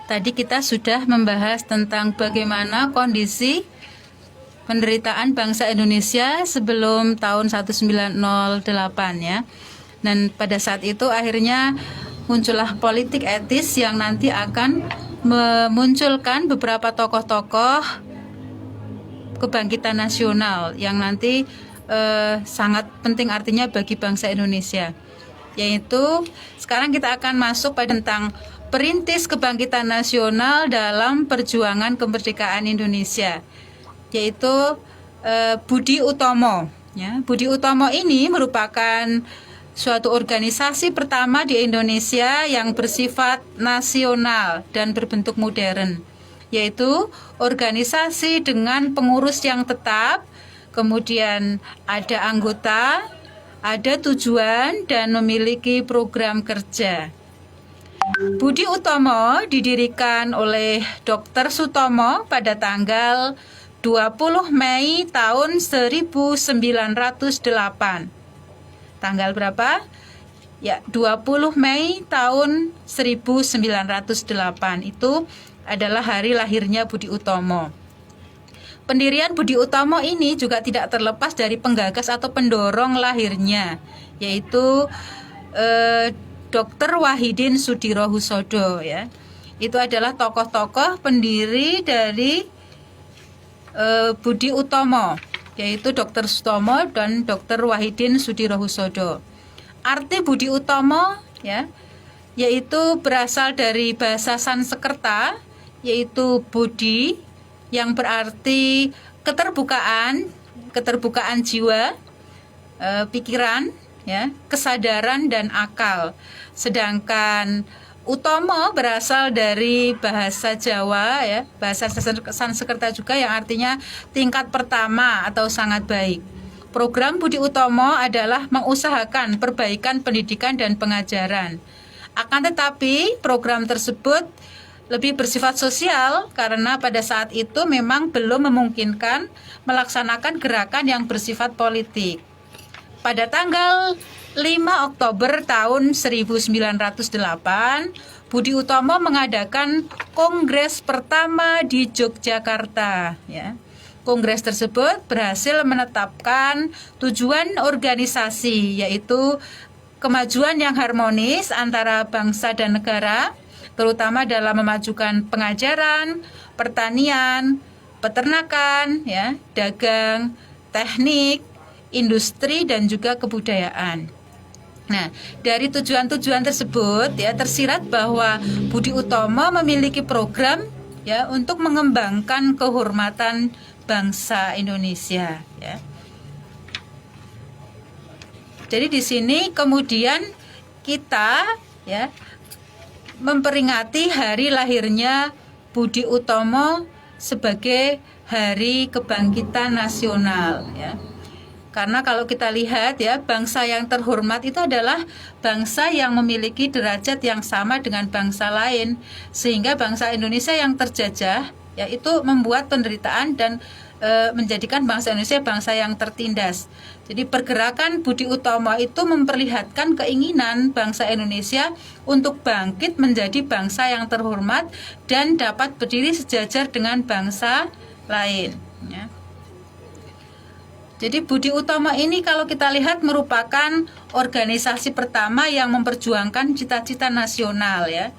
Tadi kita sudah membahas tentang bagaimana kondisi penderitaan bangsa Indonesia sebelum tahun 1908 ya. Dan pada saat itu akhirnya muncullah politik etis yang nanti akan memunculkan beberapa tokoh-tokoh kebangkitan nasional yang nanti sangat penting artinya bagi bangsa Indonesia. Yaitu sekarang kita akan masuk pada tentang perintis kebangkitan nasional dalam perjuangan kemerdekaan Indonesia, yaitu Budi Utomo. Ya, Budi Utomo ini merupakan suatu organisasi pertama di Indonesia yang bersifat nasional dan berbentuk modern, yaitu organisasi dengan pengurus yang tetap, kemudian ada anggota, ada tujuan, dan memiliki program kerja. Budi Utomo didirikan oleh Dr. Sutomo pada tanggal 20 Mei tahun 1908. Tanggal berapa? Ya, 20 Mei tahun 1908 itu adalah hari lahirnya Budi Utomo. Pendirian Budi Utomo ini juga tidak terlepas dari penggagas atau pendorong lahirnya, yaitu Dr. Wahidin Sudirohusodo ya. Itu adalah tokoh-tokoh pendiri dari Budi Utomo, yaitu Dr. Sutomo dan Dr. Wahidin Sudirohusodo. Arti Budi Utomo ya, yaitu berasal dari bahasa Sanskerta, yaitu Budi, yang berarti keterbukaan jiwa, pikiran, ya, kesadaran dan akal. Sedangkan Utomo berasal dari bahasa Jawa ya, bahasa Sanskerta juga yang artinya tingkat pertama atau sangat baik. Program Budi Utomo adalah mengusahakan perbaikan pendidikan dan pengajaran. Akan tetapi program tersebut lebih bersifat sosial karena pada saat itu memang belum memungkinkan melaksanakan gerakan yang bersifat politik. Pada tanggal 5 Oktober tahun 1908, Budi Utomo mengadakan kongres pertama di Yogyakarta ya. Kongres tersebut berhasil menetapkan tujuan organisasi, yaitu kemajuan yang harmonis antara bangsa dan negara, terutama dalam memajukan pengajaran, pertanian, peternakan, ya, dagang, teknik, industri, dan juga kebudayaan. Nah, dari tujuan-tujuan tersebut ya tersirat bahwa Budi Utomo memiliki program ya untuk mengembangkan kehormatan bangsa Indonesia ya. Jadi di sini kemudian kita ya memperingati hari lahirnya Budi Utomo sebagai Hari Kebangkitan Nasional ya. Karena kalau kita lihat ya, bangsa yang terhormat itu adalah bangsa yang memiliki derajat yang sama dengan bangsa lain, sehingga bangsa Indonesia yang terjajah ya itu membuat penderitaan dan menjadikan bangsa Indonesia bangsa yang tertindas. Jadi pergerakan Budi Utomo itu memperlihatkan keinginan bangsa Indonesia untuk bangkit menjadi bangsa yang terhormat dan dapat berdiri sejajar dengan bangsa lain ya. Jadi Budi Utomo ini kalau kita lihat merupakan organisasi pertama yang memperjuangkan cita-cita nasional ya.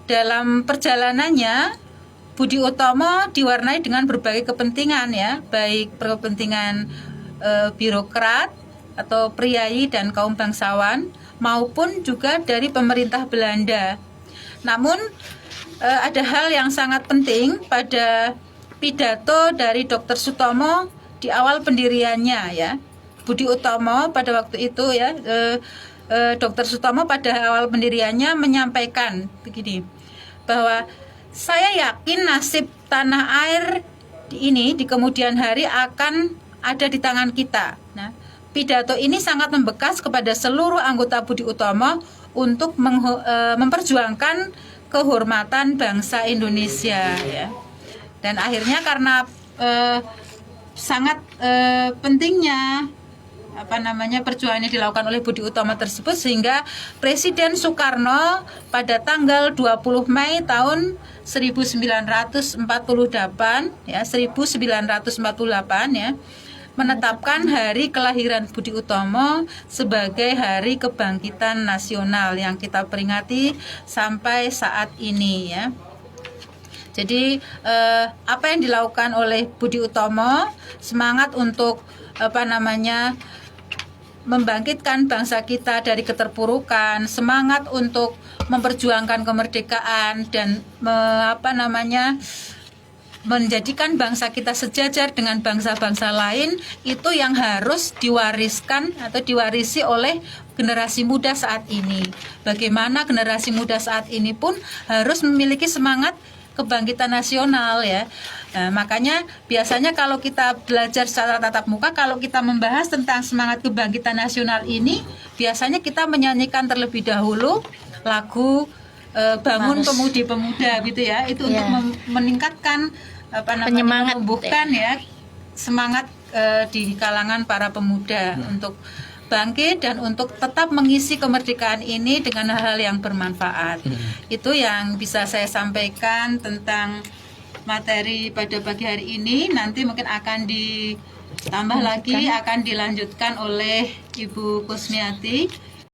Dalam perjalanannya Budi Utomo diwarnai dengan berbagai kepentingan ya, baik kepentingan birokrat atau priai dan kaum bangsawan maupun juga dari pemerintah Belanda. Namun ada hal yang sangat penting pada pidato dari Dr. Sutomo di awal pendiriannya ya. Budi Utomo pada waktu itu ya, Dr. Sutomo pada awal pendiriannya menyampaikan begini, bahwa saya yakin nasib tanah air ini di kemudian hari akan ada di tangan kita. Nah, pidato ini sangat membekas kepada seluruh anggota Budi Utomo untuk memperjuangkan kehormatan bangsa Indonesia ya. Dan akhirnya karena sangat pentingnya perjuangan yang dilakukan oleh Budi Utomo tersebut, sehingga Presiden Soekarno pada tanggal 20 Mei tahun 1948 ya 1948 ya menetapkan hari kelahiran Budi Utomo sebagai Hari Kebangkitan Nasional yang kita peringati sampai saat ini ya. Jadi apa yang dilakukan oleh Budi Utomo, semangat untuk membangkitkan bangsa kita dari keterpurukan, semangat untuk memperjuangkan kemerdekaan dan menjadikan bangsa kita sejajar dengan bangsa-bangsa lain, itu yang harus diwariskan atau diwarisi oleh generasi muda saat ini. Bagaimana generasi muda saat ini pun harus memiliki semangat kebangkitan nasional ya. Nah, makanya biasanya kalau kita belajar secara tatap muka, kalau kita membahas tentang semangat kebangkitan nasional ini, biasanya kita menyanyikan terlebih dahulu lagu Bangun Pemudi-Pemuda gitu ya. Itu untuk meningkatkan penyemangat, menumbuhkan ya semangat di kalangan para pemuda untuk bangkit dan untuk tetap mengisi kemerdekaan ini dengan hal-hal yang bermanfaat. Itu yang bisa saya sampaikan tentang materi pada pagi hari ini. Nanti mungkin akan ditambah lagi, akan dilanjutkan oleh Ibu Kusmiati.